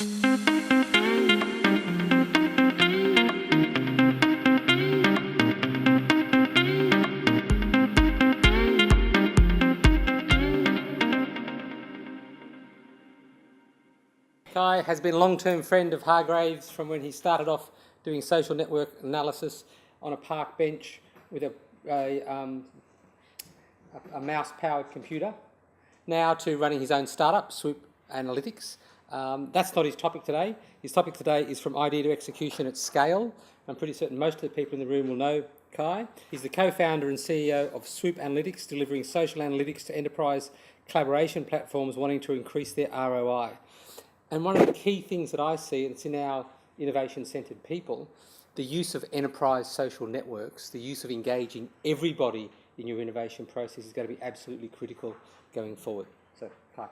Kjaer has been a long-term friend of Hargraves from when he started off doing social network analysis on a park bench with a mouse-powered computer, now to running his own startup, SWOOP Analytics. That's not his topic today. His topic today is from idea to execution at scale. I'm pretty certain most of the people in the room will know Kjaer. He's the co-founder and CEO of SWOOP Analytics, delivering social analytics to enterprise collaboration platforms wanting to increase their ROI. And one of the key things that I see, and it's in our innovation-centred people, the use of enterprise social networks, the use of engaging everybody in your innovation process is going to be absolutely critical going forward. So, Kjaer.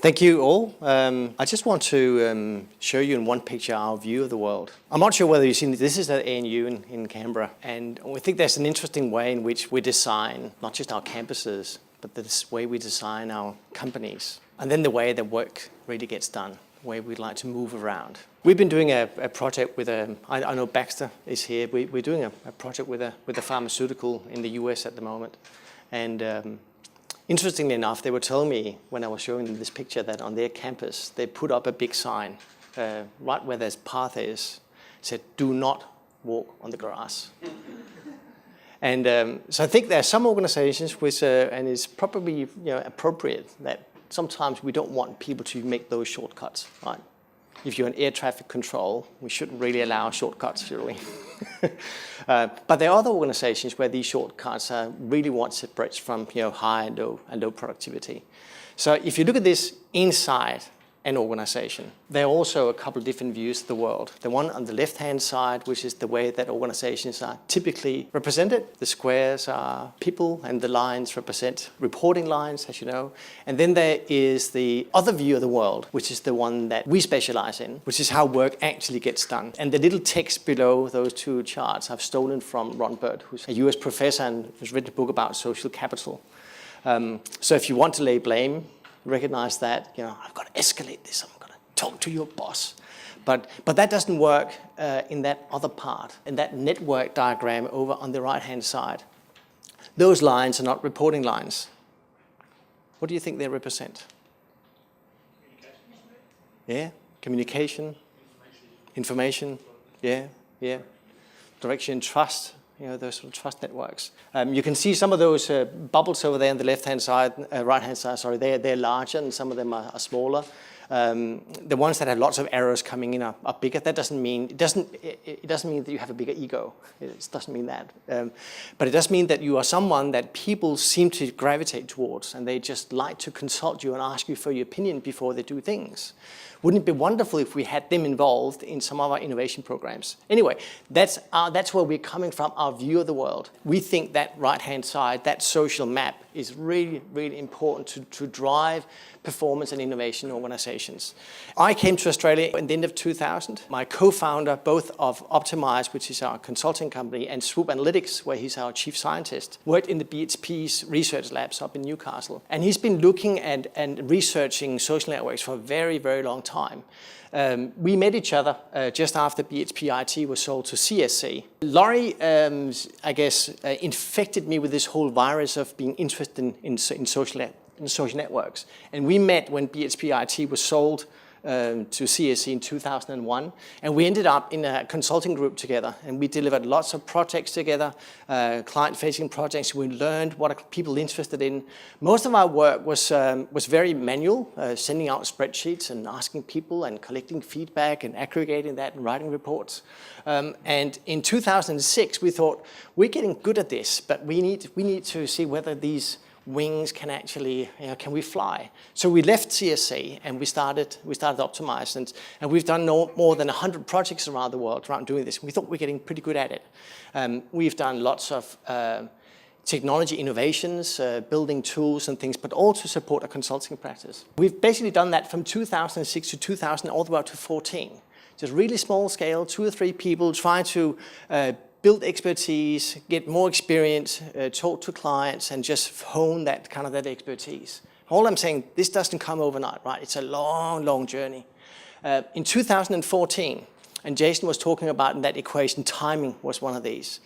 Thank you all. I just want to show you in one picture our view of the world. I'm not sure whether you've seen this is at ANU in Canberra, and we think there's an interesting way in which we design not just our campuses, but this way we design our companies, and then the way that work really gets done, the way we'd like to move around. We've been doing a project with I know Baxter is here. We're doing a project with a pharmaceutical in the US at the moment, and interestingly enough, they were telling me when I was showing them this picture that on their campus they put up a big sign right where this path is, said, "Do not walk on the grass." And so I think there are some organizations which, and it's probably appropriate that sometimes we don't want people to make those shortcuts, right? If you're in air traffic control, we shouldn't really allow shortcuts, should we? But there are other organizations where these shortcuts really want separates from high and low productivity. So if you look at this inside an organization, there are also a couple of different views of the world. The one on the left-hand side, which is the way that organizations are typically represented. The squares are people and the lines represent reporting lines, as you know. And then there is the other view of the world, which is the one that we specialize in, which is how work actually gets done. And the little text below those two charts I've stolen from Ron Bird, who's a US professor and who's written a book about social capital. So if you want to lay blame, recognize that, I've got to escalate this, I'm going to talk to your boss. But that doesn't work in that other part, in that network diagram over on the right-hand side. Those lines are not reporting lines. What do you think they represent? Yeah, communication, information, yeah. Direction, trust. Those sort of trust networks. You can see some of those bubbles over there on the left-hand side, right-hand side, sorry, they're larger and some of them are smaller. The ones that have lots of errors coming in are bigger. That doesn't mean, it doesn't mean that you have a bigger ego. It doesn't mean that. But it does mean that you are someone that people seem to gravitate towards, and they just like to consult you and ask you for your opinion before they do things. Wouldn't it be wonderful if we had them involved in some of our innovation programs? Anyway, that's where we're coming from, our view of the world. We think that right-hand side, that social map, is really, really important to drive performance and innovation in organizations. I came to Australia at the end of 2000. My co-founder, both of Optimize, which is our consulting company, and SWOOP Analytics, where he's our chief scientist, worked in the BHP's research labs up in Newcastle. And he's been looking at and researching social networks for a very, very long time. We met each other just after BHP IT was sold to CSC. Laurie, I guess, infected me with this whole virus of being interested in social networks. And we met when BHP IT was sold to CSC in 2001. And we ended up in a consulting group together. And we delivered lots of projects together, client-facing projects. We learned what are people interested in. Most of our work was very manual, sending out spreadsheets and asking people and collecting feedback and aggregating that and writing reports. And in 2006, we thought, we're getting good at this, but we need to see whether these wings can actually, can we fly? So we left CSC and we started Optimize, and we've done more than 100 projects around the world around doing this. We thought we're getting pretty good at it. We've done lots of technology innovations, building tools and things, but all to support a consulting practice. We've basically done that from 2006 to 2000, all the way up to 14. Just really small scale, 2 or 3 people trying to build expertise, get more experience, talk to clients, and just hone that expertise. All I'm saying, this doesn't come overnight, right? It's a long, long journey. In 2014, and Jason was talking about in that equation, timing was one of these.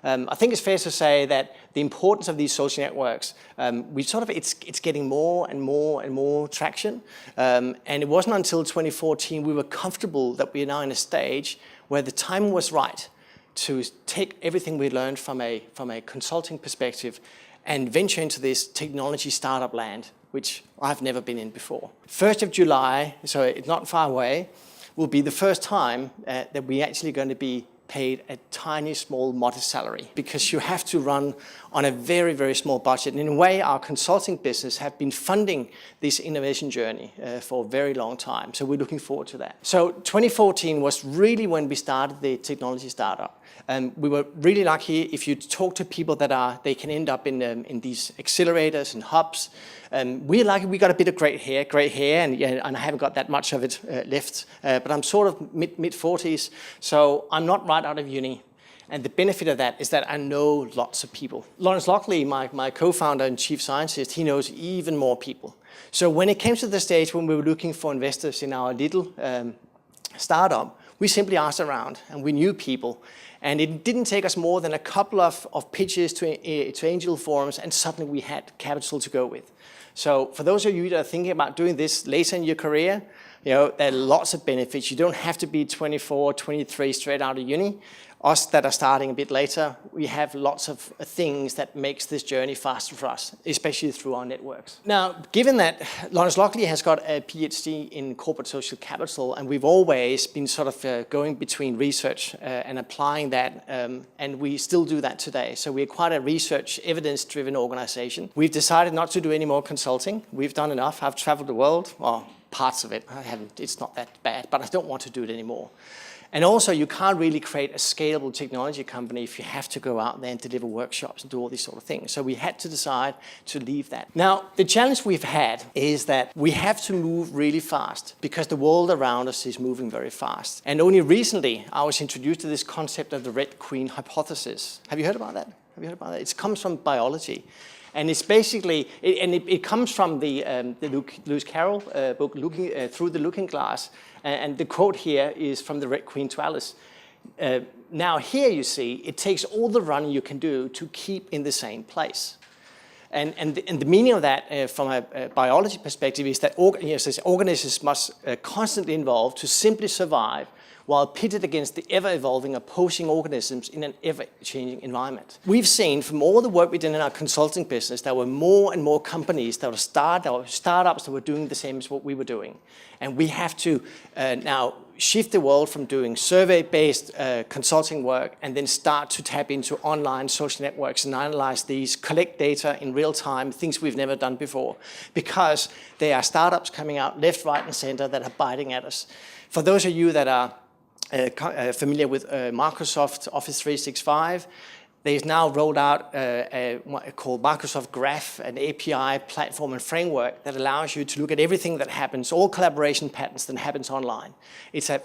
I think it's fair to say that the importance of these social networks, it's getting more and more and more traction. And it wasn't until 2014 we were comfortable that we are now in a stage where the time was right to take everything we learned from a consulting perspective and venture into this technology startup land, which I've never been in before. 1st of July, so it's not far away, will be the first time that we're actually going to be paid a tiny, small, modest salary, because you have to run on a very, very small budget. And in a way, our consulting business have been funding this innovation journey for a very long time. So we're looking forward to that. So 2014 was really when we started the technology startup. And we were really lucky. If you talk to people they can end up in these accelerators and hubs. We're lucky we got a bit of great hair, and I haven't got that much of it left. But I'm sort of mid-40s, so I'm not right out of uni. And the benefit of that is that I know lots of people. Lawrence Lockley, my co-founder and chief scientist, he knows even more people. So when it came to the stage when we were looking for investors in our little startup, we simply asked around, and we knew people. And it didn't take us more than a couple of pitches to angel forums, and suddenly we had capital to go with. So for those of you that are thinking about doing this later in your career, there are lots of benefits. You don't have to be 24, 23 straight out of uni. Us that are starting a bit later, we have lots of things that makes this journey faster for us, especially through our networks. Now, given that Lawrence Lockley has got a PhD in corporate social capital, and we've always been sort of going between research and applying that, and we still do that today. So we're quite a research, evidence-driven organization. We've decided not to do any more consulting. We've done enough. I've traveled the world, well, parts of it. I haven't. It's not that bad, but I don't want to do it anymore. And also, you can't really create a scalable technology company if you have to go out there and deliver workshops and do all these sort of things. So we had to decide to leave that. Now, the challenge we've had is that we have to move really fast because the world around us is moving very fast. And only recently, I was introduced to this concept of the Red Queen hypothesis. Have you heard about that? It comes from biology. And it's basically, it comes from the Lewis Carroll book, Through the Looking Glass. And the quote here is from the Red Queen to Alice. Now here you see, it takes all the running you can do to keep in the same place. And the meaning of that from a biology perspective is that organisms must constantly evolve to simply survive while pitted against the ever-evolving opposing organisms in an ever-changing environment. We've seen from all the work we did in our consulting business, there were more and more companies that were startups that were doing the same as what we were doing. And we have to now shift the world from doing survey-based consulting work and then start to tap into online social networks and analyze these, collect data in real time, things we've never done before, because there are startups coming out left, right, and center that are biting at us. For those of you that are familiar with Microsoft Office 365, they've now rolled out what called Microsoft Graph, an API platform and framework that allows you to look at everything that happens, all collaboration patterns that happens online. It's an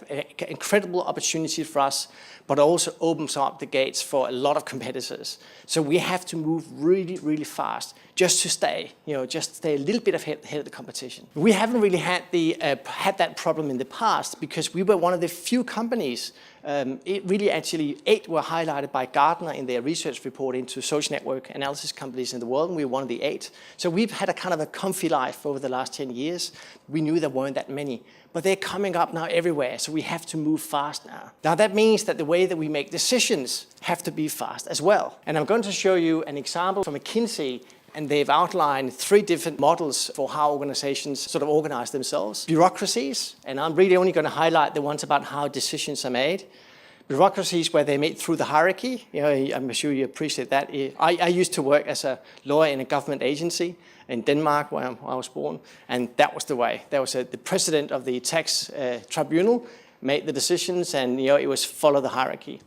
incredible opportunity for us, but also opens up the gates for a lot of competitors. So we have to move really, really fast just to stay a little bit ahead of the competition. We haven't really had that problem in the past because we were one of the few companies. Really, 8 were highlighted by Gartner in their research report into social network analysis companies in the world, and we were one of the 8. So we've had a kind of a comfy life over the last 10 years. We knew there weren't that many, but they're coming up now everywhere, so we have to move fast now. Now that means that the way that we make decisions have to be fast as well. And I'm going to show you an example from McKinsey, and they've outlined 3 different models for how organizations sort of organize themselves. Bureaucracies, and I'm really only going to highlight the ones about how decisions are made. Bureaucracies where they're made through the hierarchy. I'm sure you appreciate that. I used to work as a lawyer in a government agency in Denmark where I was born, and that was the way. There was the president of the tax tribunal made the decisions, and it was follow the hierarchy.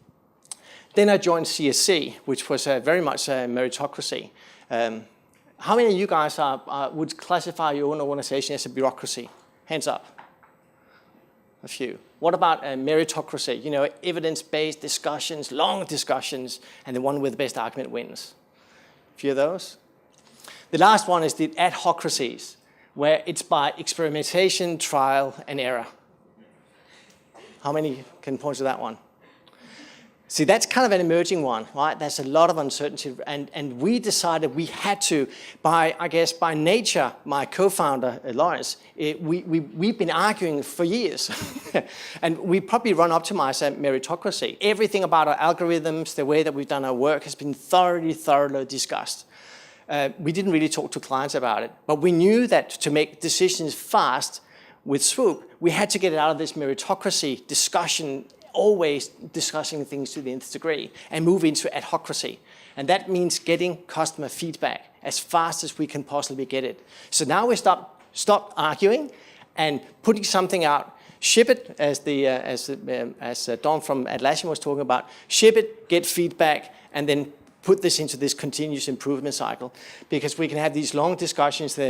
Then I joined CSC, which was very much a meritocracy. How many of you guys would classify your own organization as a bureaucracy? Hands up. A few. What about meritocracy? You know, evidence-based discussions, long discussions, and the one with the best argument wins. A few of those. The last one is the adhocracies, where it's by experimentation, trial, and error. How many can point to that one? See, that's kind of an emerging one, right? There's a lot of uncertainty, and we decided we had to, by nature, my co-founder, Lawrence, we've been arguing for years, and we probably run optimize a meritocracy. Everything about our algorithms, the way that we've done our work has been thoroughly discussed. We didn't really talk to clients about it, but we knew that to make decisions fast with SWOOP, we had to get it out of this meritocracy discussion, always discussing things to the nth degree, and move into adhocracy. And that means getting customer feedback as fast as we can possibly get it. So now we stop arguing and putting something out, ship it, as Don from Atlassian was talking about, ship it, get feedback, and then put this into this continuous improvement cycle, because we can have these long discussions that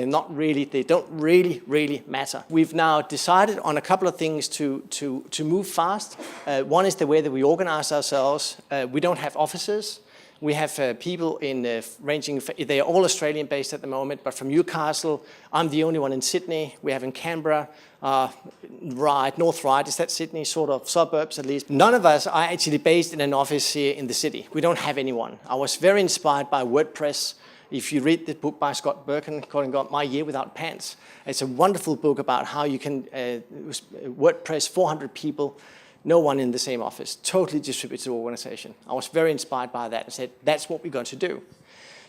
they don't really matter. We've now decided on a couple of things to move fast. One is the way that we organize ourselves. We don't have offices. We have people ranging, they are all Australian based at the moment, but from Newcastle. I'm the only one in Sydney. We have in Canberra, North Ryde, is that Sydney, sort of suburbs at least. None of us are actually based in an office here in the city. We don't have anyone. I was very inspired by WordPress. If you read the book by Scott Birkin called My Year Without Pants, it's a wonderful book about how you can, WordPress, 400 people, no one in the same office, totally distributed organization. I was very inspired by that and said, that's what we're going to do.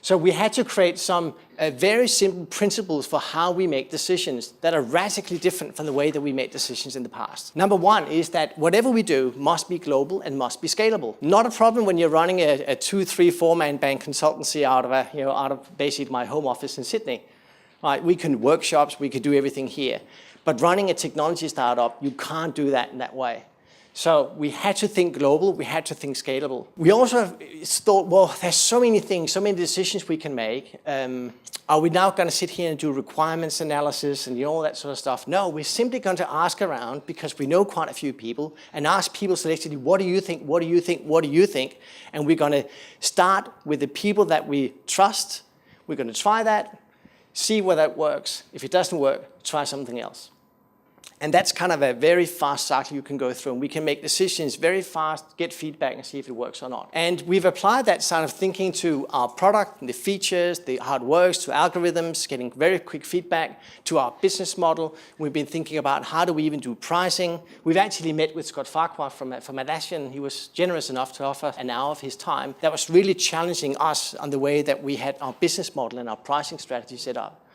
So we had to create some very simple principles for how we make decisions that are radically different from the way that we made decisions in the past. Number one is that whatever we do must be global and must be scalable. Not a problem when you're running a 2, 3, 4-man bank consultancy out of basically my home office in Sydney. Right? We can workshops, we could do everything here. But running a technology startup, you can't do that in that way. So we had to think global, we had to think scalable. We also thought, well, there's so many things, so many decisions we can make. Are we now going to sit here and do requirements analysis and all that sort of stuff? No, we're simply going to ask around, because we know quite a few people, and ask people selectively, what do you think, what do you think, what do you think? And we're going to start with the people that we trust. We're going to try that, see whether it works. If it doesn't work, try something else. And that's kind of a very fast cycle you can go through. And we can make decisions very fast, get feedback, and see if it works or not. And we've applied that sort of thinking to our product, the features, how it works, to algorithms, getting very quick feedback, to our business model. We've been thinking about how do we even do pricing. We've actually met with Scott Farquhar from Atlassian. He was generous enough to offer an hour of his time. That was really challenging us on the way that we had our business model and our pricing strategy set up.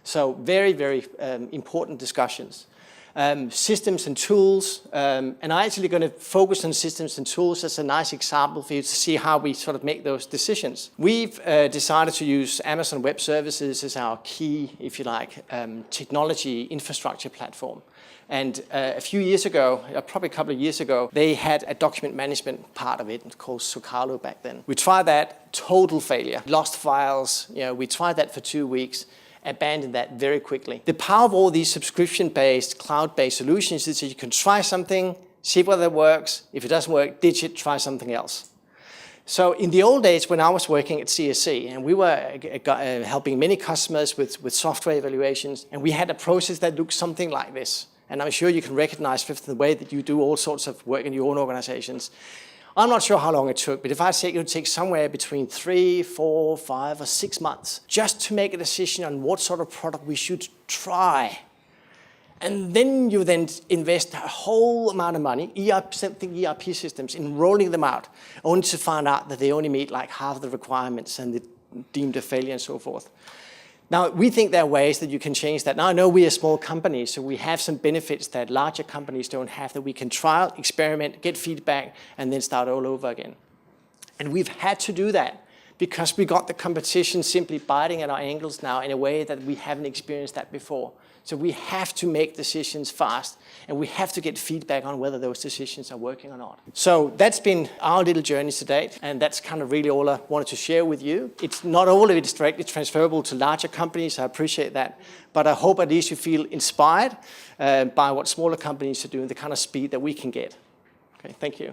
So very important discussions. Systems and tools, and I'm actually going to focus on systems and tools as a nice example for you to see how we sort of make those decisions. We've decided to use Amazon Web Services as our key, if you like, technology infrastructure platform. And a few years ago, probably a couple of years ago, they had a document management part of it called Zocalo back then. We tried that, total failure, lost files. We tried that for 2 weeks. Abandon that very quickly. The power of all these subscription-based, cloud-based solutions is that you can try something, see whether it works. If it doesn't work, ditch it, try something else. So in the old days, when I was working at CSC, and we were helping many customers with software evaluations, and we had a process that looked something like this. And I'm sure you can recognize the way that you do all sorts of work in your own organizations. I'm not sure how long it took, but if I say it would take somewhere between 3, 4, 5, or 6 months just to make a decision on what sort of product we should try. And then you invest a whole amount of money, ERP systems, in rolling them out, only to find out that they only meet like half the requirements and they deemed a failure and so forth. Now, we think there are ways that you can change that. Now, I know we're a small company, so we have some benefits that larger companies don't have, that we can trial, experiment, get feedback, and then start all over again. And we've had to do that because we got the competition simply biting at our ankles now in a way that we haven't experienced that before. So we have to make decisions fast, and we have to get feedback on whether those decisions are working or not. So that's been our little journey to date, and that's kind of really all I wanted to share with you. It's not all of it is directly transferable to larger companies, I appreciate that, but I hope at least you feel inspired by what smaller companies are doing, the kind of speed that we can get. Okay, thank you.